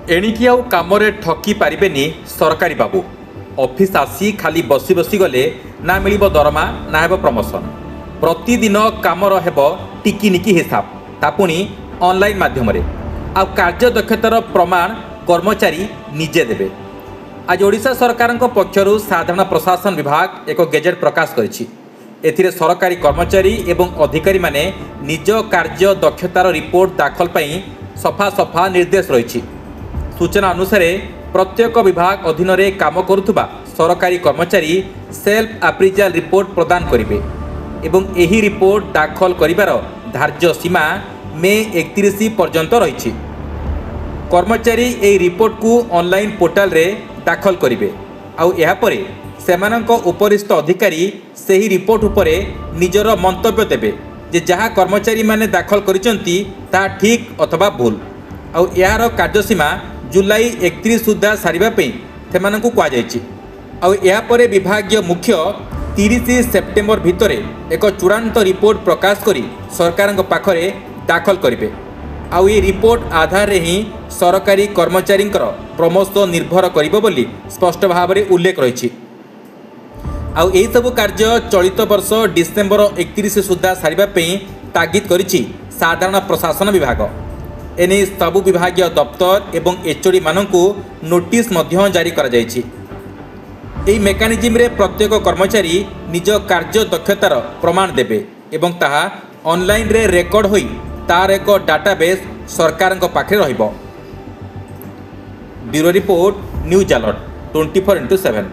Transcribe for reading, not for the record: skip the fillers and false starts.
एणिकी आउ कामरे ठकी पारिबेनी सरकारी बाबू। ऑफिस आसी खाली बसी बसी गले ना मिलिबो दरमा ना हेबो प्रमोशन। प्रतिदिन कामर हेबो टिकिनिकी हिसाब तापुनी ऑनलाइन माध्यम रे। आ कार्य दक्षतार प्रमाण कर्मचारी निजे देबे। आज ओडिशा सरकार पक्षरु साधारण प्रशासन विभाग एक गेजेट प्रकाश करिछि। एथिरे सरकारी कर्मचारी एवं अधिकारी माने निज कार्य दक्षतार रिपोर्ट दाखल पई सफा सफा निर्देश रही। सूचना अनुसार प्रत्येक विभाग अधीन में काम करुवा सरकारी कर्मचारी सेल्फ अप्रिजाल रिपोर्ट प्रदान करेंगे एवं यही रिपोर्ट दाखल करिवार धार्य सीमा मे 31 पर्यंत रही। कर्मचारी यह रिपोर्ट को ऑनलाइन पोर्टाल रे दाखल करेंगे आउ यापर सेमानंक उपरिस्थ अधिकारी सही रिपोर्ट उपरे निजर मंतव्य देवे जे जहाँ कर्मचारी माने दाखल करिसंती ता ठीक अथवा भूल। आउ यार कार्यसीमा जुलाई 31 सुधा सारिबा पे सेमानंकु कुआ जायछि। आउ यापर विभागीय मुख्य 30 सेप्टेम्बर भितर एक चूड़ांत रिपोर्ट प्रकाश करी सरकार पाखरे दाखल करेंगे। आउ ये रिपोर्ट आधार रे ही सरकारी कर्मचारी प्रमोशन निर्भर करिबो बोली स्पष्ट भाव में उल्लेख रही। आउ यही सबु कार्य चलित वर्ष डिसेम्बर 31 सुधा सारिबा पे तागिद करिछि साधारण प्रशासन विभाग। एने सबु विभागीय दफ्तर एवं एचओडी मानकु नोटिस मध्य जारी करा जायछि। एही मेकानिजम रे प्रत्येक कर्मचारी निज कार्य दक्षतार प्रमाण देबे एवं ताहा ऑनलाइन रे रेकर्ड होई तार एक डाटाबेस सरकार पाखे रहिबो। Bureau report news alert 24x7।